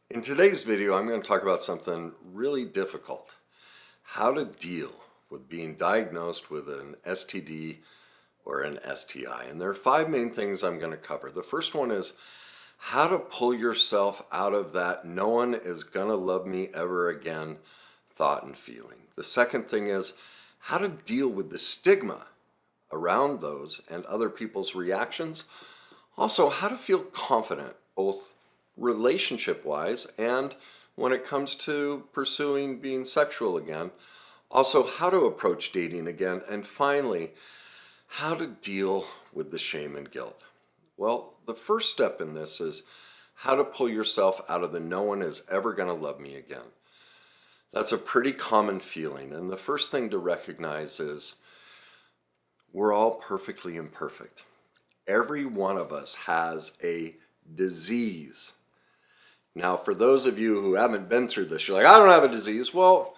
In today's video, I'm going to talk about something really difficult. How to deal with being diagnosed with an STD or an STI. And there are 5 main things I'm going to cover. The first one is how to pull yourself out of that no one is going to love me ever again thought and feeling. The second thing is how to deal with the stigma around those and other people's reactions. Also, how to feel confident, both relationship-wise and when it comes to pursuing being sexual again. Also, how to approach dating again. And finally, how to deal with the shame and guilt. Well, the first step in this is how to pull yourself out of the no one is ever going to love me again. That's a pretty common feeling. And the first thing to recognize is we're all perfectly imperfect. Every one of us has a disease. Now, for those of you who haven't been through this, you're like, I don't have a disease. Well,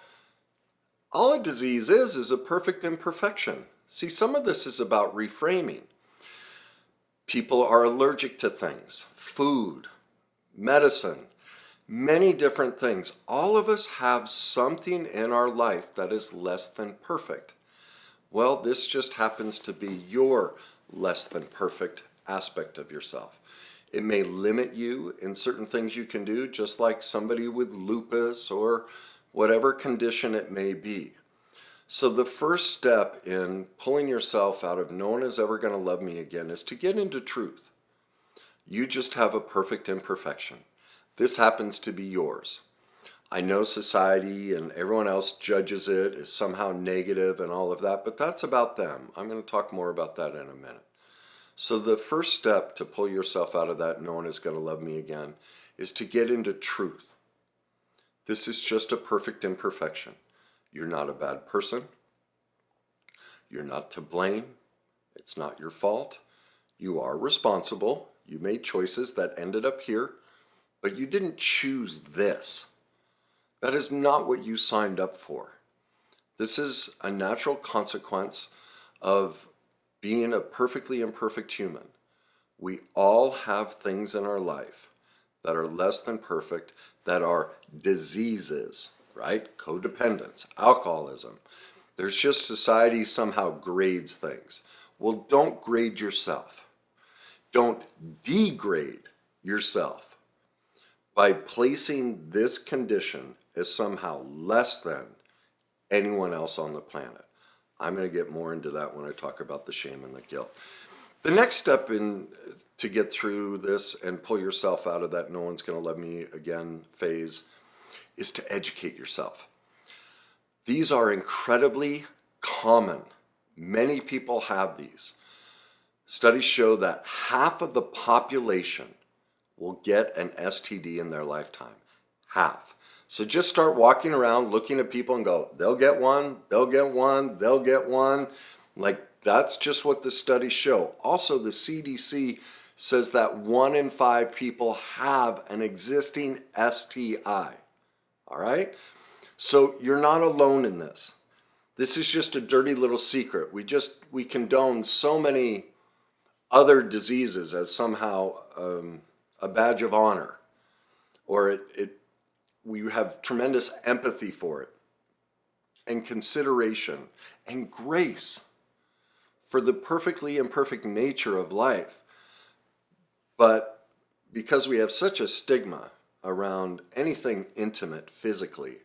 all a disease is a perfect imperfection. See, some of this is about reframing. People are allergic to things, food, medicine, many different things. All of us have something in our life that is less than perfect. Well, this just happens to be your less than perfect aspect of yourself. It may limit you in certain things you can do, just like somebody with lupus or whatever condition it may be. So the first step in pulling yourself out of no one is ever going to love me again is to get into truth. You just have a perfect imperfection. This happens to be yours. I know society and everyone else judges it as somehow negative and all of that, but that's about them. I'm going to talk more about that in a minute. So the first step to pull yourself out of that no one is going to love me again is to get into truth. This is just a perfect imperfection. You're not a bad person. You're not to blame. It's not your fault. You are responsible. You made choices that ended up here, but you didn't choose this. That is not what you signed up for. This is a natural consequence of being a perfectly imperfect human. We all have things in our life that are less than perfect, that are diseases, right? Codependence, alcoholism. There's just society somehow grades things. Well, don't grade yourself. Don't degrade yourself by placing this condition as somehow less than anyone else on the planet. I'm going to get more into that when I talk about the shame and the guilt. The next step in to get through this and pull yourself out of that no one's going to love me again phase is to educate yourself. These are incredibly common. Many people have these. Studies show that half of the population will get an STD in their lifetime. Half. So just start walking around looking at people and go, they'll get one, they'll get one, they'll get one. Like, that's just what the studies show. Also, the CDC says that 1 in 5 people have an existing STI. All right? So you're not alone in this. This is just a dirty little secret. We condone so many other diseases as somehow a badge of honor, or we have tremendous empathy for it and consideration and grace for the perfectly imperfect nature of life. But because we have such a stigma around anything intimate physically,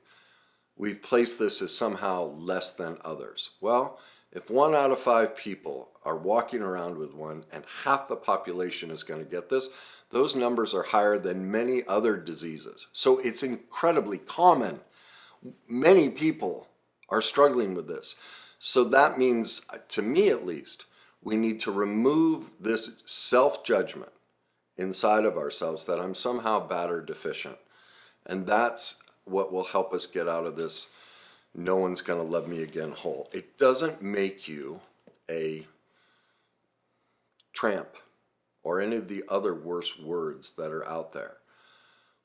we've placed this as somehow less than others. Well, if 1 out of 5 people are walking around with one and half the population is going to get this, those numbers are higher than many other diseases. So it's incredibly common. Many people are struggling with this. So that means, to me at least, we need to remove this self-judgment inside of ourselves that I'm somehow bad or deficient. And that's what will help us get out of this no one's going to love me again hole. It doesn't make you a tramp or any of the other worse words that are out there.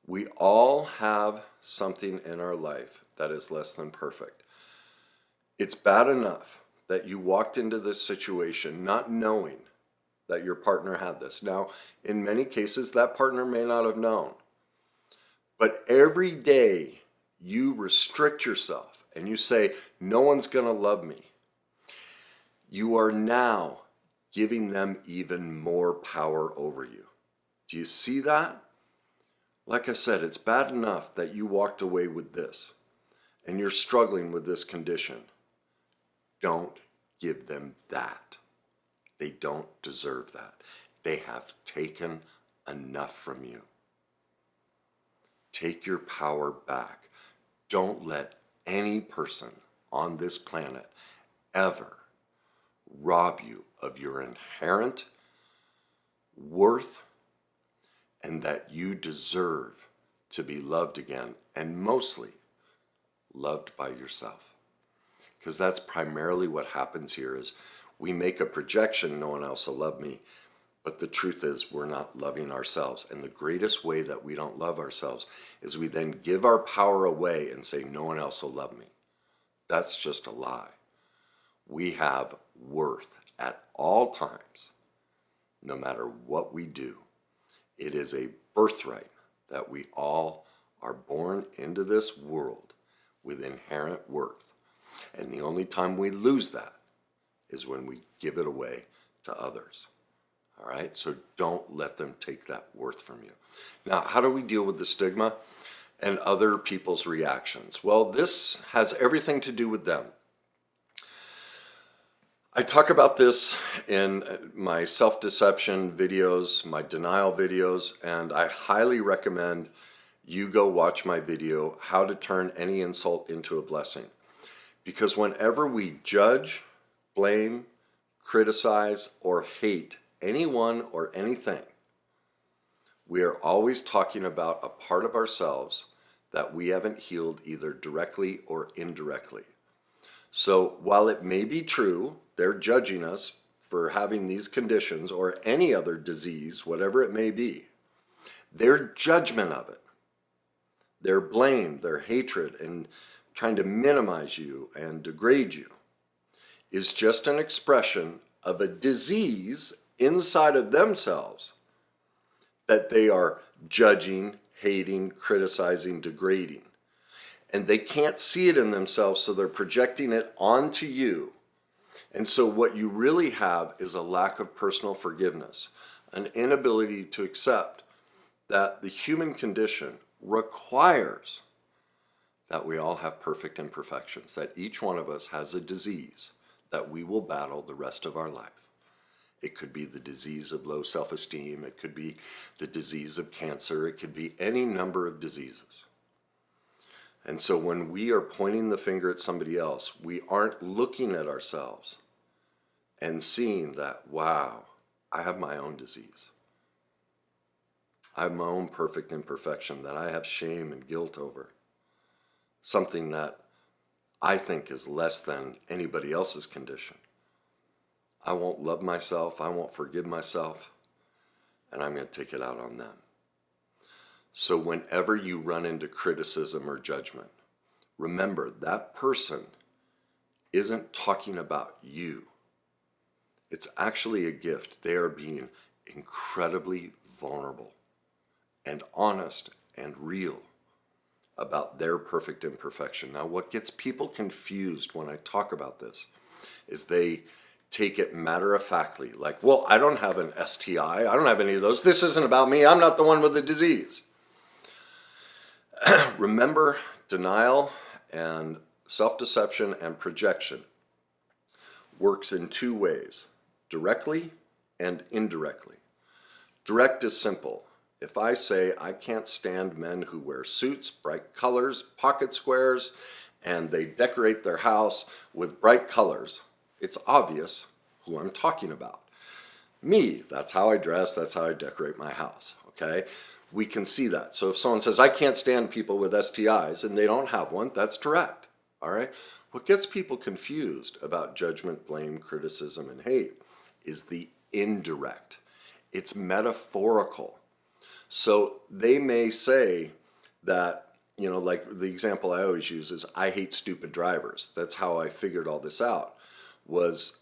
We all have something in our life that is less than perfect. It's bad enough that you walked into this situation not knowing that your partner had this. Now, in many cases, that partner may not have known. But every day you restrict yourself and you say, no one's going to love me, you are now giving them even more power over you. Do you see that? Like I said, it's bad enough that you walked away with this and you're struggling with this condition. Don't give them that. They don't deserve that. They have taken enough from you. Take your power back. Don't let any person on this planet ever rob you of your inherent worth and that you deserve to be loved again, and mostly loved by yourself. Because that's primarily what happens here is we make a projection, no one else will love me, but the truth is we're not loving ourselves. And the greatest way that we don't love ourselves is we then give our power away and say no one else will love me. That's just a lie. We have worth at all times, no matter what we do. It is a birthright that we all are born into this world with inherent worth. And the only time we lose that is when we give it away to others. All right? So don't let them take that worth from you. Now, how do we deal with the stigma and other people's reactions? Well, this has everything to do with them. I talk about this in my self-deception videos, my denial videos, and I highly recommend you go watch my video, How to Turn Any Insult into a Blessing. Because whenever we judge, blame, criticize, or hate anyone or anything, we are always talking about a part of ourselves that we haven't healed either directly or indirectly. So while it may be true, they're judging us for having these conditions or any other disease, whatever it may be, their judgment of it, their blame, their hatred, and trying to minimize you and degrade you is just an expression of a disease inside of themselves that they are judging, hating, criticizing, degrading. And they can't see it in themselves, so they're projecting it onto you. And so what you really have is a lack of personal forgiveness, an inability to accept that the human condition requires that we all have perfect imperfections, that each one of us has a disease that we will battle the rest of our life. It could be the disease of low self-esteem, it could be the disease of cancer, it could be any number of diseases. And so when we are pointing the finger at somebody else, we aren't looking at ourselves and seeing that, wow, I have my own disease. I have my own perfect imperfection that I have shame and guilt over. Something that I think is less than anybody else's condition. I won't love myself, I won't forgive myself, and I'm going to take it out on them. So whenever you run into criticism or judgment, remember that person isn't talking about you. It's actually a gift. They are being incredibly vulnerable and honest and real about their perfect imperfection. Now, what gets people confused when I talk about this is they take it matter-of-factly, like, well, I don't have an STI, I don't have any of those, this isn't about me, I'm not the one with the disease. Remember, denial and self-deception and projection works in two ways, directly and indirectly. Direct is simple. If I say I can't stand men who wear suits, bright colors, pocket squares, and they decorate their house with bright colors, it's obvious who I'm talking about. Me, that's how I dress, that's how I decorate my house, okay? We can see that. So if someone says, I can't stand people with STIs, and they don't have one, that's direct, all right? What gets people confused about judgment, blame, criticism, and hate is the indirect. It's metaphorical. So they may say that, you know, like the example I always use is, I hate stupid drivers. That's how I figured all this out, was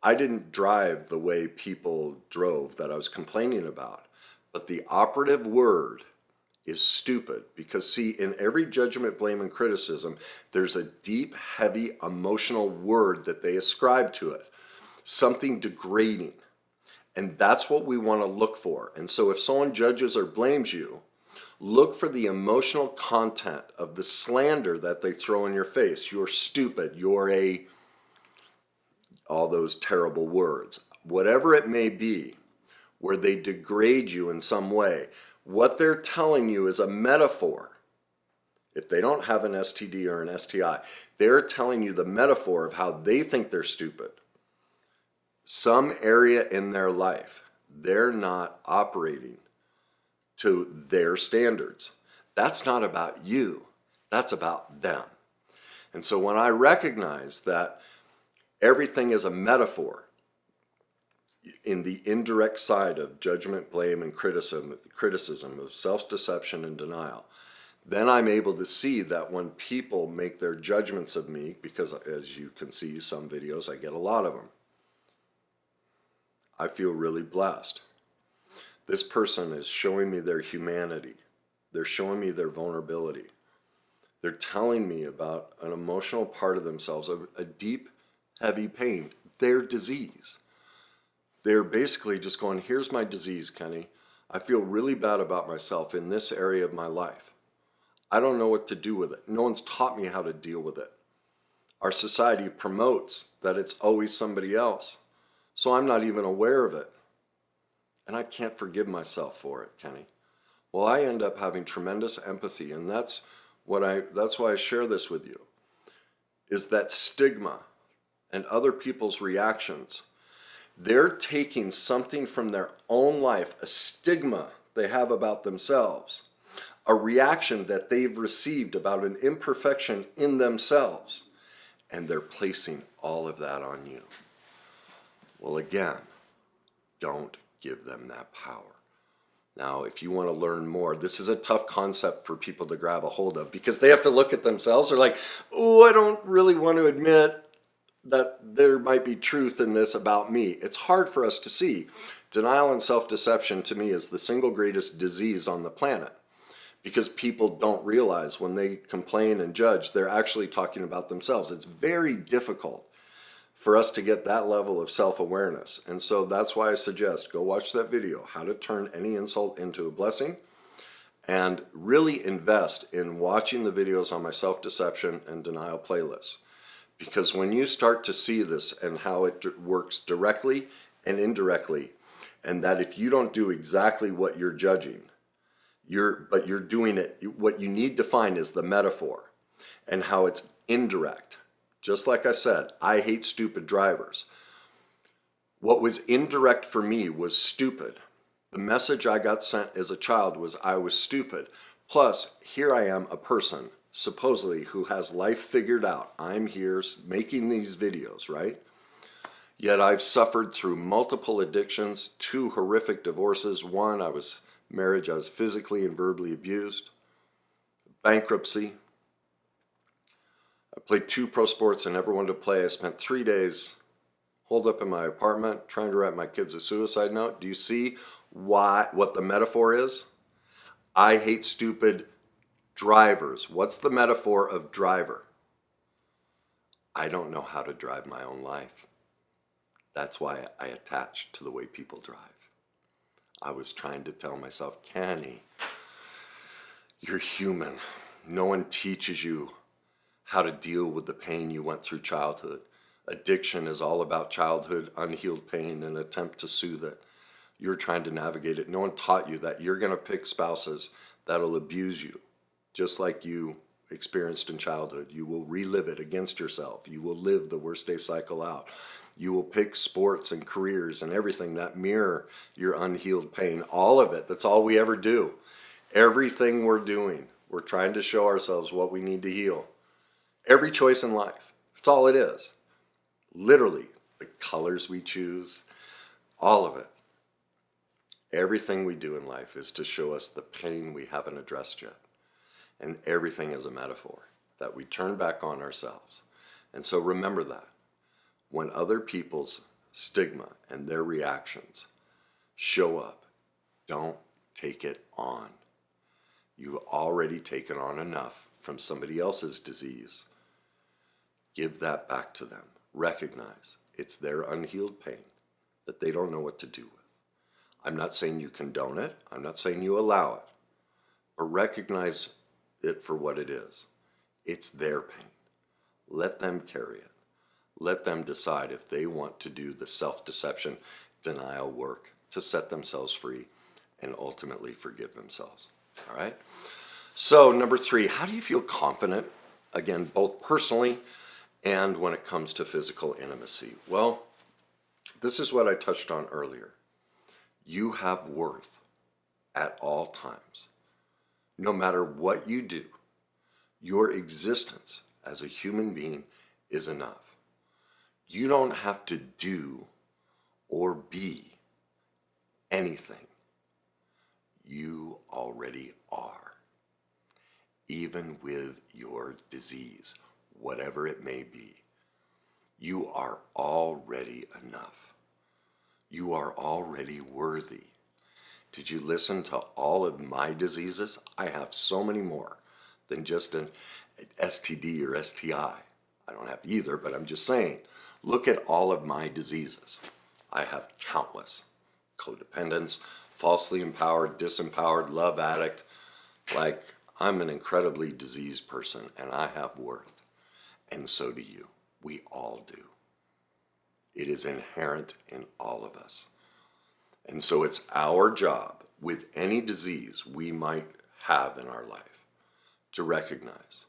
I didn't drive the way people drove that I was complaining about. But the operative word is stupid. Because see, in every judgment, blame, and criticism, there's a deep, heavy, emotional word that they ascribe to it. Something degrading. And that's what we want to look for. And so if someone judges or blames you, look for the emotional content of the slander that they throw in your face. You're stupid. You're all those terrible words. Whatever it may be, where they degrade you in some way, what they're telling you is a metaphor. If they don't have an STD or an STI, they're telling you the metaphor of how they think they're stupid. Some area in their life, they're not operating to their standards. That's not about you. That's about them. And so when I recognize that everything is a metaphor in the indirect side of judgment, blame, and criticism of self-deception and denial, then I'm able to see that when people make their judgments of me, because as you can see, some videos, I get a lot of them, I feel really blessed. This person is showing me their humanity. They're showing me their vulnerability. They're telling me about an emotional part of themselves, a deep, heavy pain, their disease. They're basically just going, here's my disease, Kenny. I feel really bad about myself in this area of my life. I don't know what to do with it. No one's taught me how to deal with it. Our society promotes that it's always somebody else, so I'm not even aware of it. And I can't forgive myself for it, Kenny. Well, I end up having tremendous empathy, and that's why I share this with you, is that stigma and other people's reactions. They're taking something from their own life, a stigma they have about themselves, a reaction that they've received about an imperfection in themselves, and they're placing all of that on you. Well, again, don't give them that power. Now, if you want to learn more, this is a tough concept for people to grab a hold of because they have to look at themselves. They're like, oh, I don't really want to admit that there might be truth in this about me. It's hard for us to see. Denial and self-deception to me is the single greatest disease on the planet because people don't realize when they complain and judge, they're actually talking about themselves. It's very difficult for us to get that level of self-awareness. And so that's why I suggest go watch that video, how to turn any insult into a blessing, and really invest in watching the videos on my self-deception and denial playlists. Because when you start to see this and how it works directly and indirectly, and that if you don't do exactly what you're judging, but you're doing it, what you need to find is the metaphor and how it's indirect. Just like I said, I hate stupid drivers. What was indirect for me was stupid. The message I got sent as a child was I was stupid. Plus, here I am, a person, supposedly, who has life figured out. I'm here making these videos, right? Yet I've suffered through multiple addictions, 2 horrific divorces. 1, I was physically and verbally abused. Bankruptcy. I played 2 pro sports and never wanted to play. I spent 3 days holed up in my apartment trying to write my kids a suicide note. Do you see what the metaphor is? I hate stupid drivers. What's the metaphor of driver? I don't know how to drive my own life. That's why I attach to the way people drive. I was trying to tell myself, Kenny, you're human. No one teaches you how to deal with the pain you went through childhood. Addiction is all about childhood, unhealed pain, and an attempt to soothe it. You're trying to navigate it. No one taught you that you're going to pick spouses that'll abuse you, just like you experienced in childhood. You will relive it against yourself. You will live the worst day cycle out. You will pick sports and careers and everything that mirror your unhealed pain. All of it. That's all we ever do. Everything we're doing, we're trying to show ourselves what we need to heal. Every choice in life. That's all it is. Literally, the colors we choose, all of it. Everything we do in life is to show us the pain we haven't addressed yet. And everything is a metaphor that we turn back on ourselves. And so remember that. When other people's stigma and their reactions show up, don't take it on. You've already taken on enough from somebody else's disease. Give that back to them. Recognize it's their unhealed pain that they don't know what to do with. I'm not saying you condone it. I'm not saying you allow it. But recognize it for what it is. It's their pain. Let them carry it. Let them decide if they want to do the self-deception, denial work to set themselves free and ultimately forgive themselves. All right? So, number 3, how do you feel confident, again, both personally and when it comes to physical intimacy? Well, this is what I touched on earlier. You have worth at all times. No matter what you do, your existence as a human being is enough. You don't have to do or be anything. You already are. Even with your disease, whatever it may be, you are already enough. You are already worthy. Did you listen to all of my diseases? I have so many more than just an STD or STI. I don't have either, but I'm just saying, look at all of my diseases. I have countless. Codependence, falsely empowered, disempowered, love addict. Like, I'm an incredibly diseased person, and I have worth. And so do you. We all do. It is inherent in all of us. And so it's our job with any disease we might have in our life to recognize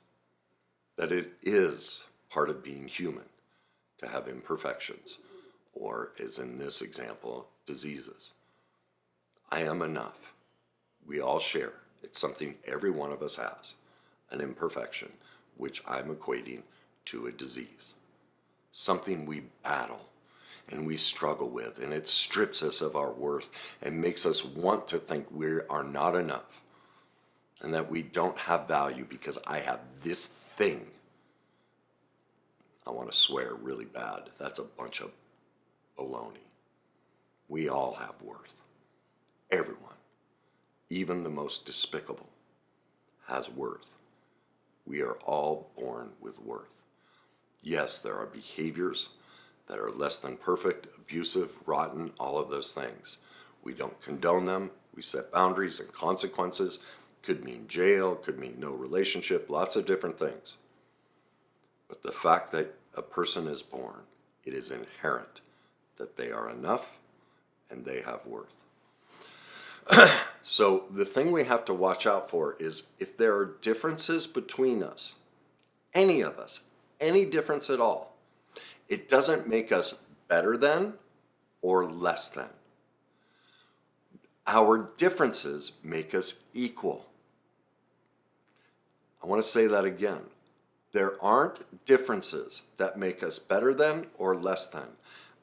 that it is part of being human to have imperfections, or as in this example, diseases. I am enough. We all share. It's something every one of us has, an imperfection, which I'm equating to a disease. Something we battle and we struggle with, and it strips us of our worth and makes us want to think we are not enough and that we don't have value because I have this thing. I want to swear really bad. That's a bunch of baloney. We all have worth. Everyone, even the most despicable, has worth. We are all born with worth. Yes, there are behaviors that are less than perfect, abusive, rotten, all of those things. We don't condone them. We set boundaries and consequences. Could mean jail, could mean no relationship, lots of different things. But the fact that a person is born, it is inherent that they are enough and they have worth. So the thing we have to watch out for is if there are differences between us, any of us, any difference at all, it doesn't make us better than or less than. Our differences make us equal. I want to say that again. There aren't differences that make us better than or less than.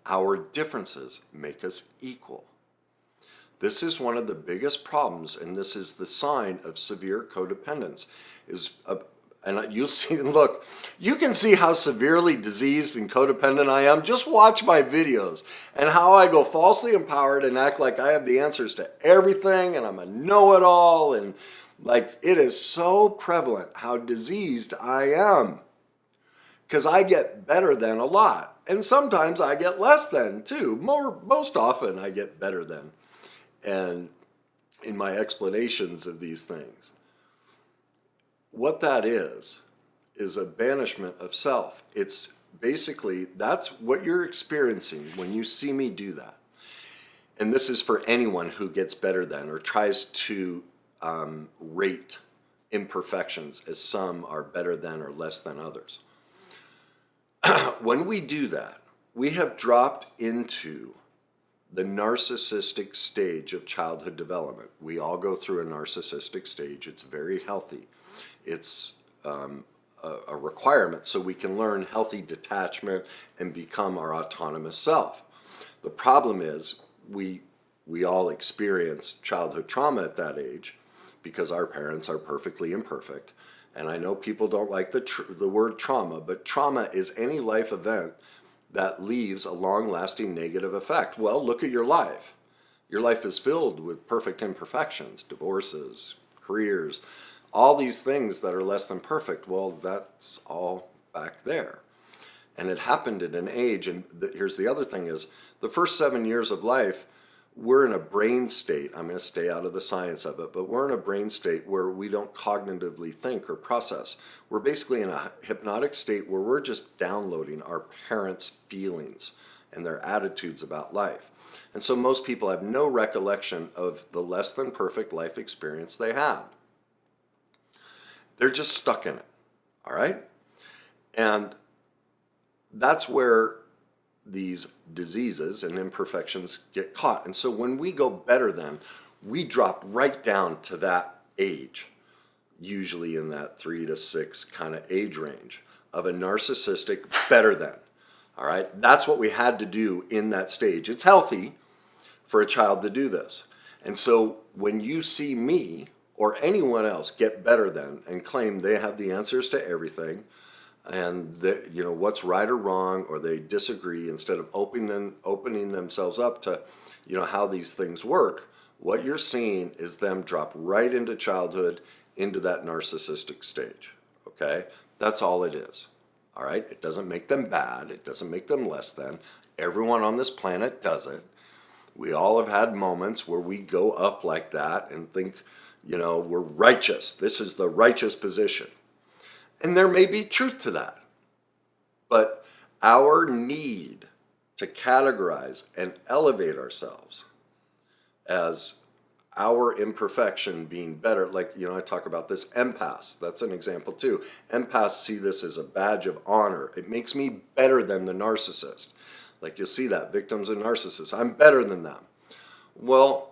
Our differences make us equal. This is one of the biggest problems, and this is the sign of severe codependence. And you'll see, look, you can see how severely diseased and codependent I am. Just watch my videos and how I go falsely empowered and act like I have the answers to everything and I'm a know-it-all. And like, it is so prevalent how diseased I am. Because I get better than a lot. And sometimes I get less than too. Most often I get better than. And in my explanations of these things. What that is a banishment of self. It's basically, that's what you're experiencing when you see me do that. And this is for anyone who gets better than or tries to rate imperfections as some are better than or less than others. When we do that, we have dropped into the narcissistic stage of childhood development. We all go through a narcissistic stage. It's very healthy. It's a requirement so we can learn healthy detachment and become our autonomous self. The problem is we all experience childhood trauma at that age because our parents are perfectly imperfect. And I know people don't like the word trauma, but trauma is any life event that leaves a long-lasting negative effect. Well, look at your life. Your life is filled with perfect imperfections, divorces, careers, all these things that are less than perfect. Well, that's all back there. And it happened at an age, and here's the other thing is, the first 7 years of life, we're in a brain state. I'm going to stay out of the science of it, but we're in a brain state where we don't cognitively think or process. We're basically in a hypnotic state where we're just downloading our parents' feelings and their attitudes about life. And so most people have no recollection of the less than perfect life experience they had. They're just stuck in it, all right? And that's where these diseases and imperfections get caught. And so when we go better than, we drop right down to that age, usually in that 3 to 6 kind of age range of a narcissistic better than. All right, that's what we had to do in that stage. It's healthy for a child to do this. And so when you see me or anyone else get better than and claim they have the answers to everything, and what's right or wrong, or they disagree, instead of opening themselves up to how these things work, what you're seeing is them drop right into childhood, into that narcissistic stage. Okay, that's all it is. All right, it doesn't make them bad, it doesn't make them less than. Everyone on this planet does it. We all have had moments where we go up like that and think we're righteous, this is the righteous position. And there may be truth to that. But our need to categorize and elevate ourselves as our imperfection being better, like, I talk about this empaths. That's an example too. Empaths see this as a badge of honor. It makes me better than the narcissist. Like you'll see that, victims and narcissists. I'm better than them. Well,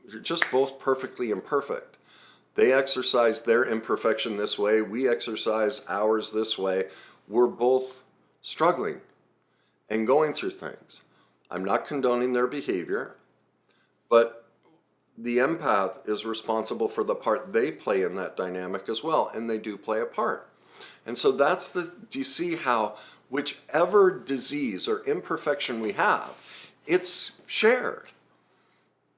you're just both perfectly imperfect. They exercise their imperfection this way. We exercise ours this way. We're both struggling and going through things. I'm not condoning their behavior, but the empath is responsible for the part they play in that dynamic as well, and they do play a part. And so do you see how whichever disease or imperfection we have, it's shared.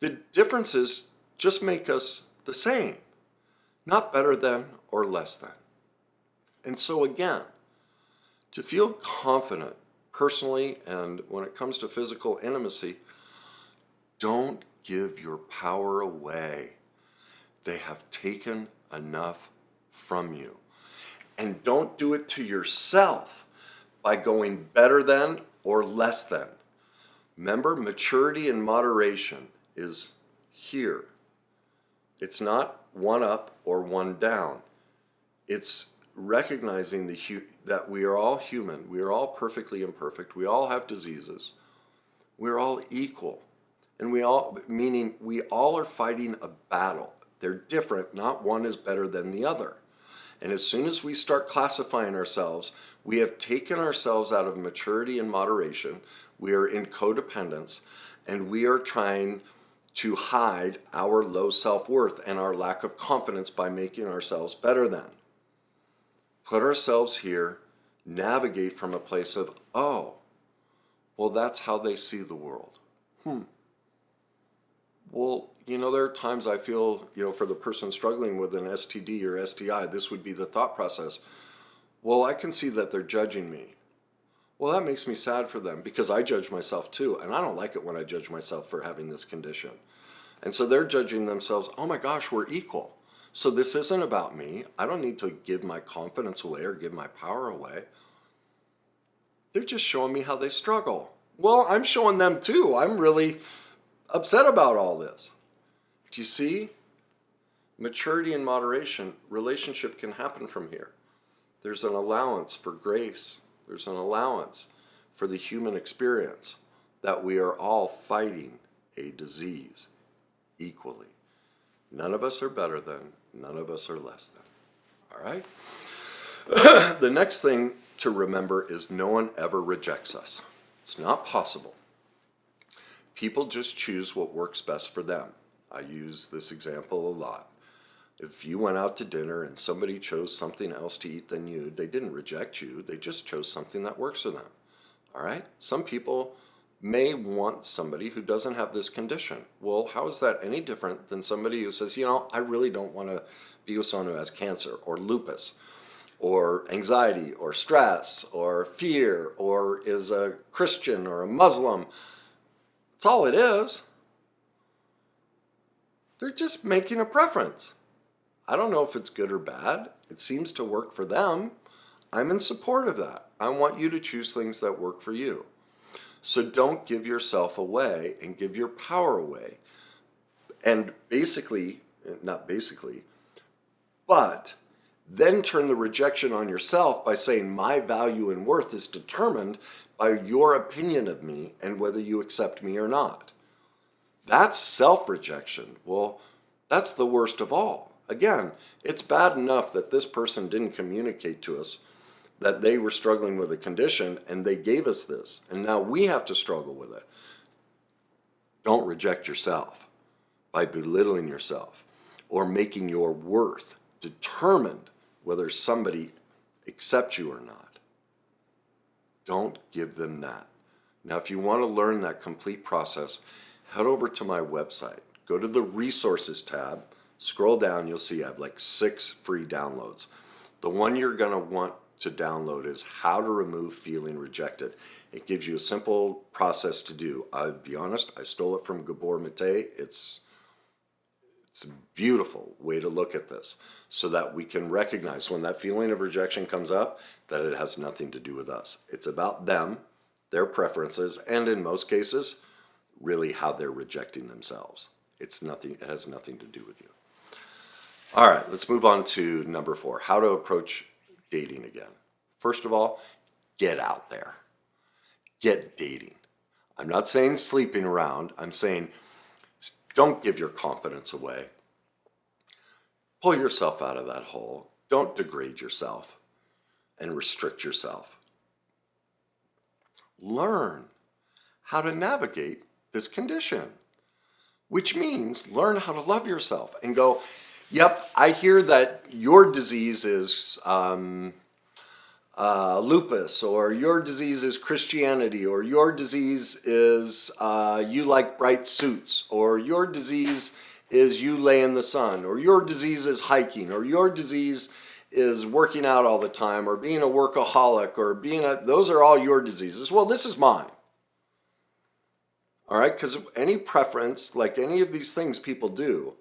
The differences just make us the same. Not better than or less than. And so again, to feel confident personally and when it comes to physical intimacy, don't give your power away. They have taken enough from you. And don't do it to yourself by going better than or less than. Remember, maturity and moderation is here. It's not one up or one down. It's recognizing that we are all human. We are all perfectly imperfect. We all have diseases. We're all equal. And meaning we all are fighting a battle. They're different. Not one is better than the other. And as soon as we start classifying ourselves, we have taken ourselves out of maturity and moderation. We are in codependence, and we are trying to hide our low self-worth and our lack of confidence by making ourselves better than. Put ourselves here, navigate from a place of, oh, well, that's how they see the world. Well, there are times I feel, for the person struggling with an STD or STI, this would be the thought process. Well, I can see that they're judging me. Well, that makes me sad for them because I judge myself too, and I don't like it when I judge myself for having this condition. And so they're judging themselves, oh my gosh, we're equal. So this isn't about me. I don't need to give my confidence away or give my power away. They're just showing me how they struggle. Well, I'm showing them too. I'm really upset about all this. Do you see? Maturity and moderation, relationship can happen from here. There's an allowance for grace. There's an allowance for the human experience that we are all fighting a disease equally. None of us are better than, none of us are less than. All right? The next thing to remember is no one ever rejects us. It's not possible. People just choose what works best for them. I use this example a lot. If you went out to dinner and somebody chose something else to eat than you, they didn't reject you. They just chose something that works for them. All right? Some people, may want somebody who doesn't have this condition. Well, how is that any different than somebody who says, I really don't want to be with someone who has cancer or lupus or anxiety or stress or fear or is a Christian or a Muslim? That's all it is. They're just making a preference. I don't know if it's good or bad. It seems to work for them. I'm in support of that. I want you to choose things that work for you. So don't give yourself away and give your power away. And but then turn the rejection on yourself by saying my value and worth is determined by your opinion of me and whether you accept me or not. That's self-rejection. Well, that's the worst of all. Again, it's bad enough that this person didn't communicate to us that they were struggling with a condition and they gave us this, and now we have to struggle with it. Don't reject yourself by belittling yourself or making your worth determined whether somebody accepts you or not. Don't give them that. Now, if you want to learn that complete process, head over to my website. Go to the resources tab, scroll down, you'll see I have like 6 free downloads. The one you're going to want to download is How to Remove Feeling Rejected. It gives you a simple process to do. I'll be honest, I stole it from Gabor Mate. It's a beautiful way to look at this so that we can recognize when that feeling of rejection comes up that it has nothing to do with us. It's about them, their preferences, and in most cases, really how they're rejecting themselves. It has nothing to do with you. All right, let's move on to number 4, how to approach dating again. First of all, get out there. Get dating. I'm not saying sleeping around. I'm saying don't give your confidence away. Pull yourself out of that hole. Don't degrade yourself and restrict yourself. Learn how to navigate this condition, which means learn how to love yourself and go, yep, I hear that your disease is lupus, or your disease is Christianity, or your disease is you like bright suits, or your disease is you lay in the sun, or your disease is hiking, or your disease is working out all the time, or being a workaholic, or those are all your diseases. Well, this is mine. All right, because any preference, like any of these things people do,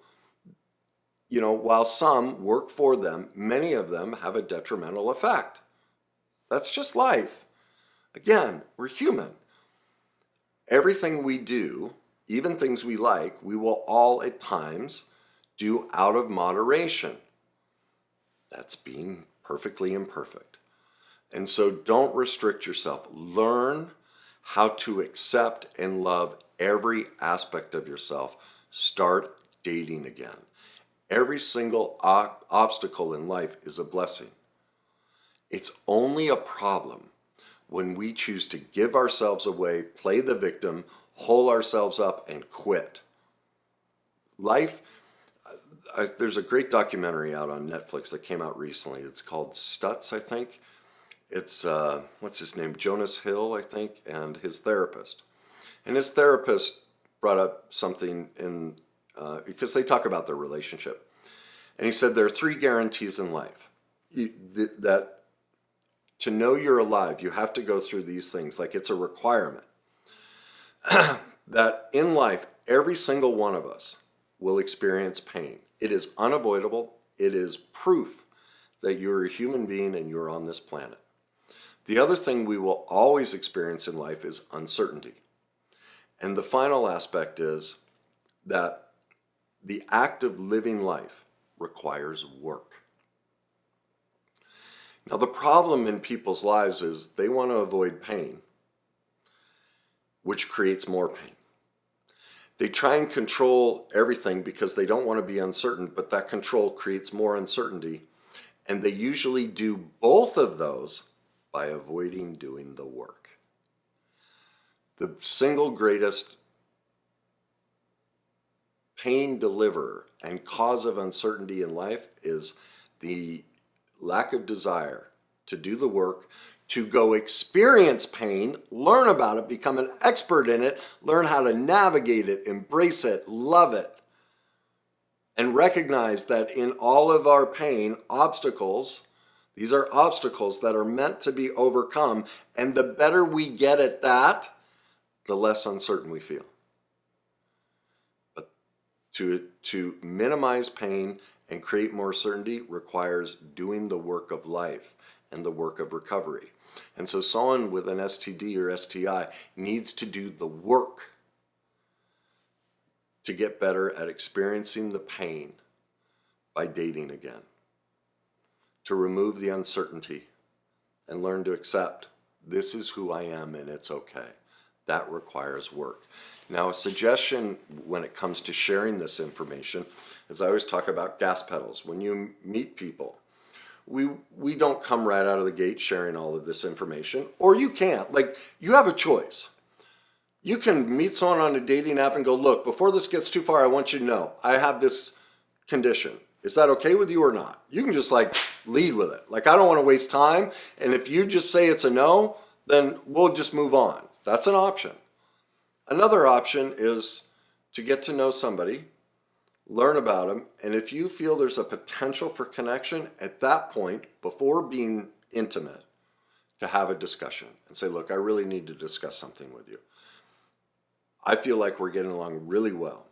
while some work for them, many of them have a detrimental effect. That's just life. Again, we're human. Everything we do, even things we like, we will all at times do out of moderation. That's being perfectly imperfect. And so don't restrict yourself. Learn how to accept and love every aspect of yourself. Start dating again. Every single obstacle in life is a blessing. It's only a problem when we choose to give ourselves away, play the victim, hole ourselves up, and quit. Life, there's a great documentary out on Netflix that came out recently. It's called Stutz, I think. It's, what's his name? Jonas Hill, I think, and his therapist. And his therapist brought up something because they talk about their relationship. And he said there are 3 guarantees in life. That to know you're alive, you have to go through these things. Like it's a requirement. That in life, every single one of us will experience pain. It is unavoidable. It is proof that you're a human being and you're on this planet. The other thing we will always experience in life is uncertainty. And the final aspect is that the act of living life requires work. Now, the problem in people's lives is they want to avoid pain, which creates more pain. They try and control everything because they don't want to be uncertain, but that control creates more uncertainty. And they usually do both of those by avoiding doing the work. The single greatest pain deliverer and cause of uncertainty in life is the lack of desire to do the work, to go experience pain, learn about it, become an expert in it, learn how to navigate it, embrace it, love it, and recognize that in all of our pain, obstacles, these are obstacles that are meant to be overcome, and the better we get at that, the less uncertain we feel. But to minimize pain and create more certainty requires doing the work of life and the work of recovery. And so someone with an STD or STI needs to do the work to get better at experiencing the pain by dating again, to remove the uncertainty and learn to accept this is who I am and it's okay. That requires work. Now, a suggestion when it comes to sharing this information is I always talk about gas pedals. When you meet people, we don't come right out of the gate sharing all of this information, or you can't. Like, you have a choice. You can meet someone on a dating app and go, look, before this gets too far, I want you to know I have this condition. Is that okay with you or not? You can just like lead with it. Like, I don't want to waste time. And if you just say it's a no, then we'll just move on. That's an option. Another option is to get to know somebody, learn about them, and if you feel there's a potential for connection at that point, before being intimate, to have a discussion and say, look, I really need to discuss something with you. I feel like we're getting along really well,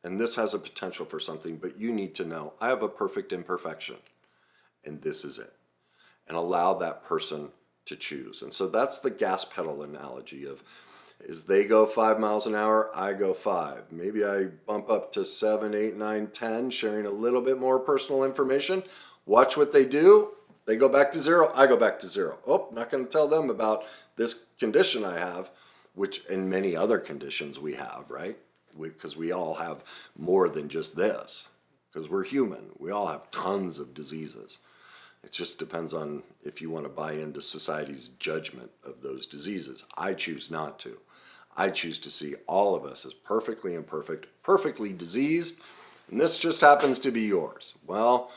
and this has a potential for something, but you need to know I have a perfect imperfection, and this is it. And allow that person to choose. And so that's the gas pedal analogy of, is they go 5 miles an hour, I go 5. Maybe I bump up to 7, 8, 9, 10, sharing a little bit more personal information. Watch what they do. They go back to 0, I go back to 0. Oh, not going to tell them about this condition I have, which and many other conditions we have, right? Because we all have more than just this. Because we're human. We all have tons of diseases. It just depends on if you want to buy into society's judgment of those diseases. I choose not to. I choose to see all of us as perfectly imperfect, perfectly diseased, and this just happens to be yours. Well,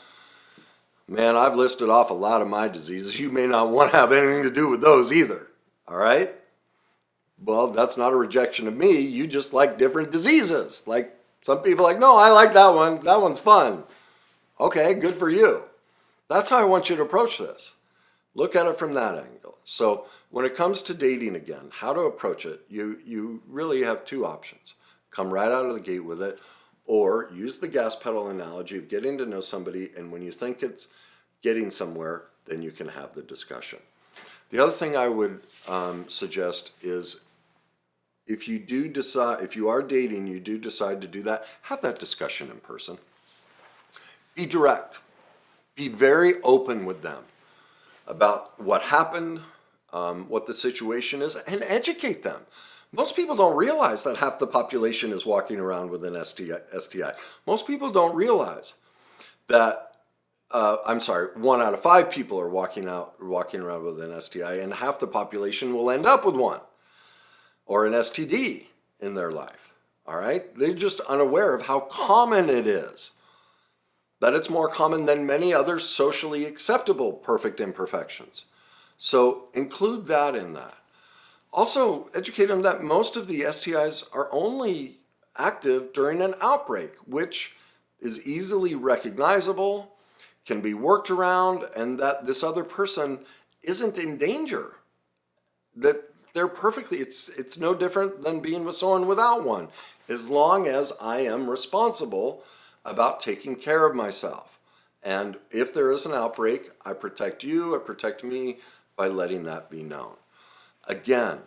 man, I've listed off a lot of my diseases. You may not want to have anything to do with those either, all right? Well, that's not a rejection of me. You just like different diseases. Like, some people are like, no, I like that one. That one's fun. Okay, good for you. That's how I want you to approach this. Look at it from that angle. So when it comes to dating again, how to approach it, you really have two options. Come right out of the gate with it, or use the gas pedal analogy of getting to know somebody, and when you think it's getting somewhere, then you can have the discussion. The other thing I would suggest is if you are dating, you do decide to do that, have that discussion in person. Be direct. Be very open with them about what happened, what the situation is, and educate them. Most people don't realize that half the population is walking around with an STI. Most people don't realize that, 1 out of 5 people are walking around with an STI, and half the population will end up with one or an STD in their life. All right? They're just unaware of how common it is. That it's more common than many other socially acceptable perfect imperfections. So include that in that. Also, educate them that most of the STIs are only active during an outbreak, which is easily recognizable, can be worked around, and that this other person isn't in danger. That they're perfectly, it's no different than being with someone without one, as long as I am responsible about taking care of myself. And if there is an outbreak, I protect you, I protect me by letting that be known. Again,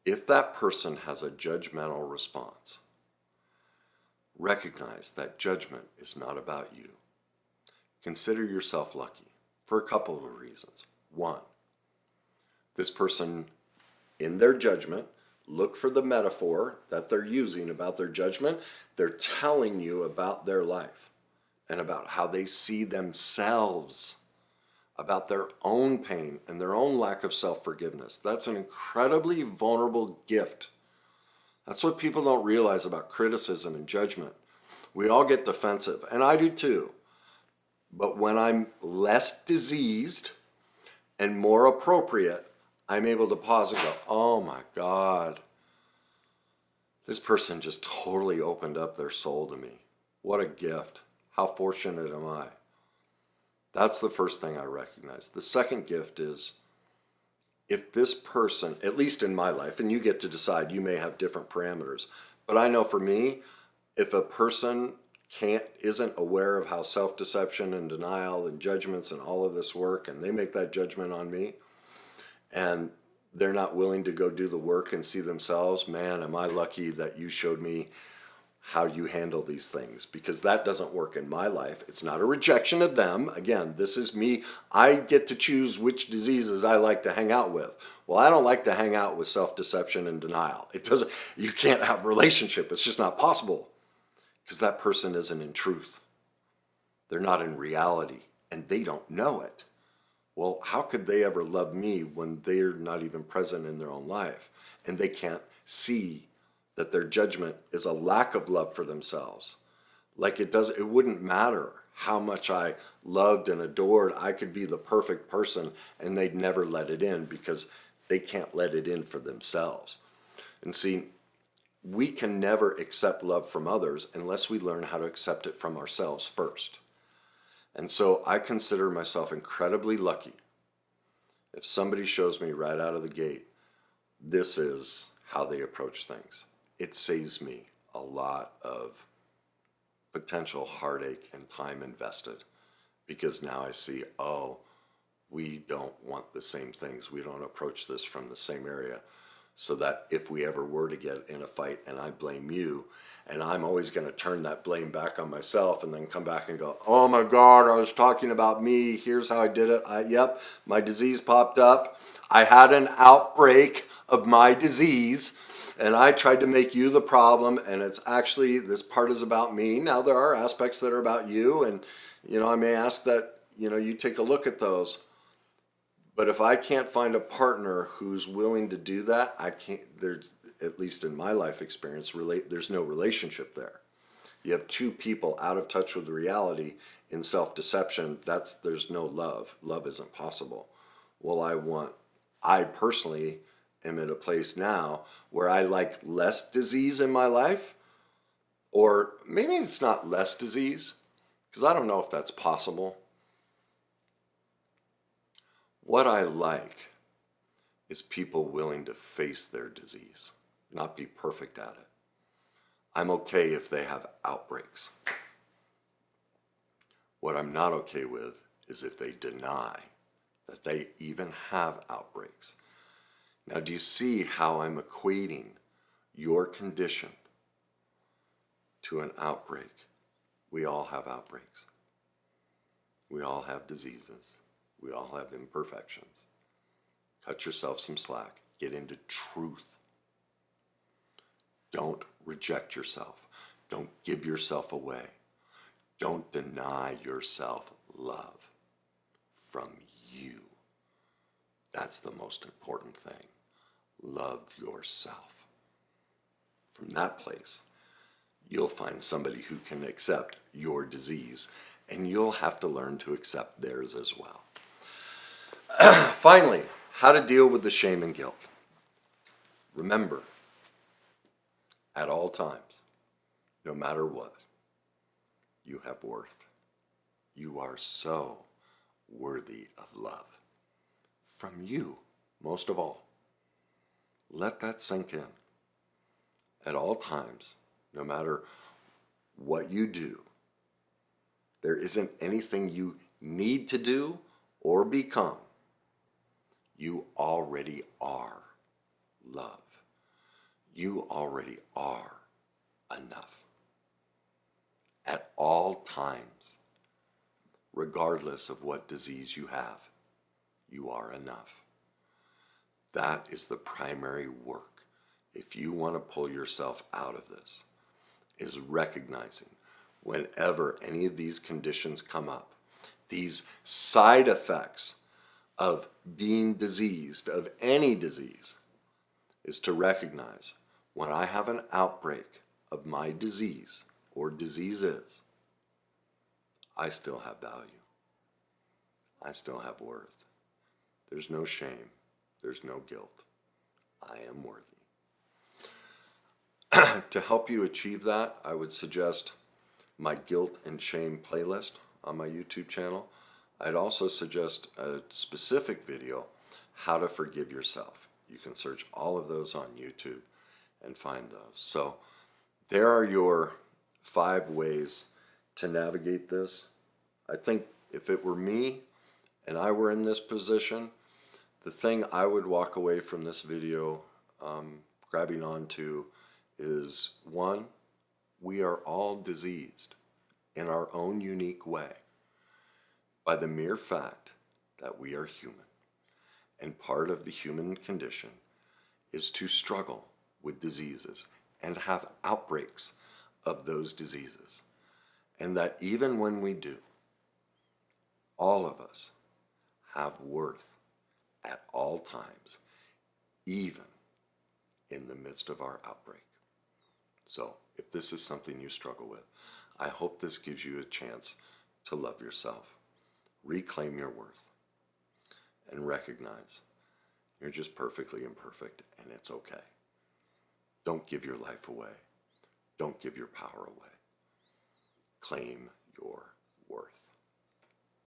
if that person has a judgmental response, recognize that judgment is not about you. Consider yourself lucky for a couple of reasons. One, this person, in their judgment, look for the metaphor that they're using about their judgment. They're telling you about their life and about how they see themselves, about their own pain and their own lack of self-forgiveness. That's an incredibly vulnerable gift. That's what people don't realize about criticism and judgment. We all get defensive, and I do too. But when I'm less diseased and more appropriate, I'm able to pause and go, oh my God, this person just totally opened up their soul to me. What a gift. How fortunate am I? That's the first thing I recognize. The second gift is, if this person, at least in my life, and you get to decide, you may have different parameters, but I know for me, if a person isn't aware of how self-deception and denial and judgments and all of this work, and they make that judgment on me, and they're not willing to go do the work and see themselves, man, am I lucky that you showed me how you handle these things, because that doesn't work in my life. It's not a rejection of them. Again, this is me. I get to choose which diseases I like to hang out with. Well, I don't like to hang out with self-deception and denial. You can't have a relationship. It's just not possible, because that person isn't in truth. They're not in reality, and they don't know it. Well, how could they ever love me when they're not even present in their own life, and they can't see that their judgment is a lack of love for themselves? Like it wouldn't matter how much I loved and adored. I could be the perfect person and they'd never let it in, because they can't let it in for themselves. And see, we can never accept love from others unless we learn how to accept it from ourselves first. And so I consider myself incredibly lucky if somebody shows me right out of the gate, this is how they approach things. It saves me a lot of potential heartache and time invested, because now I see, oh, we don't want the same things. We don't approach this from the same area, so that if we ever were to get in a fight and I blame you, and I'm always going to turn that blame back on myself and then come back and go, oh my God, I was talking about me. Here's how I did it. Yep, my disease popped up. I had an outbreak of my disease, and I tried to make you the problem, and it's actually, this part is about me. Now there are aspects that are about you, and I may ask that you take a look at those. But if I can't find a partner who's willing to do that, I can't. There's, at least in my life experience, there's no relationship there. You have two people out of touch with reality in self-deception. There's no love. Love isn't possible. Well, I personally am in a place now where I like less disease in my life, or maybe it's not less disease, because I don't know if that's possible. What I like is people willing to face their disease, not be perfect at it. I'm okay if they have outbreaks. What I'm not okay with is if they deny that they even have outbreaks. Now, do you see how I'm equating your condition to an outbreak? We all have outbreaks. We all have diseases. We all have imperfections. Cut yourself some slack. Get into truth. Don't reject yourself. Don't give yourself away. Don't deny yourself love from you. That's the most important thing. Love yourself. From that place, you'll find somebody who can accept your disease, and you'll have to learn to accept theirs as well. Finally, how to deal with the shame and guilt. Remember, at all times, no matter what, you have worth. You are so worthy of love. From you, most of all. Let that sink in. At all times, no matter what you do, there isn't anything you need to do or become. You already are love. You already are enough. At all times, regardless of what disease you have, you are enough. That is the primary work, if you want to pull yourself out of this, is recognizing whenever any of these conditions come up, these side effects of being diseased, of any disease, is to recognize when I have an outbreak of my disease or diseases, I still have value. I still have worth. There's no shame. There's no guilt. I am worthy. To help you achieve that, I would suggest my guilt and shame playlist on my YouTube channel. I'd also suggest a specific video, how to forgive yourself. You can search all of those on YouTube and find those. So there are your 5 ways to navigate this. I think if it were me and I were in this position, the thing I would walk away from this video grabbing onto is, 1, we are all diseased in our own unique way by the mere fact that we are human. And part of the human condition is to struggle with diseases and have outbreaks of those diseases. And that even when we do, all of us have worth at all times, even in the midst of our outbreak. So if this is something you struggle with, I hope this gives you a chance to love yourself, reclaim your worth, and recognize you're just perfectly imperfect and it's okay. Don't give your life away. Don't give your power away. Claim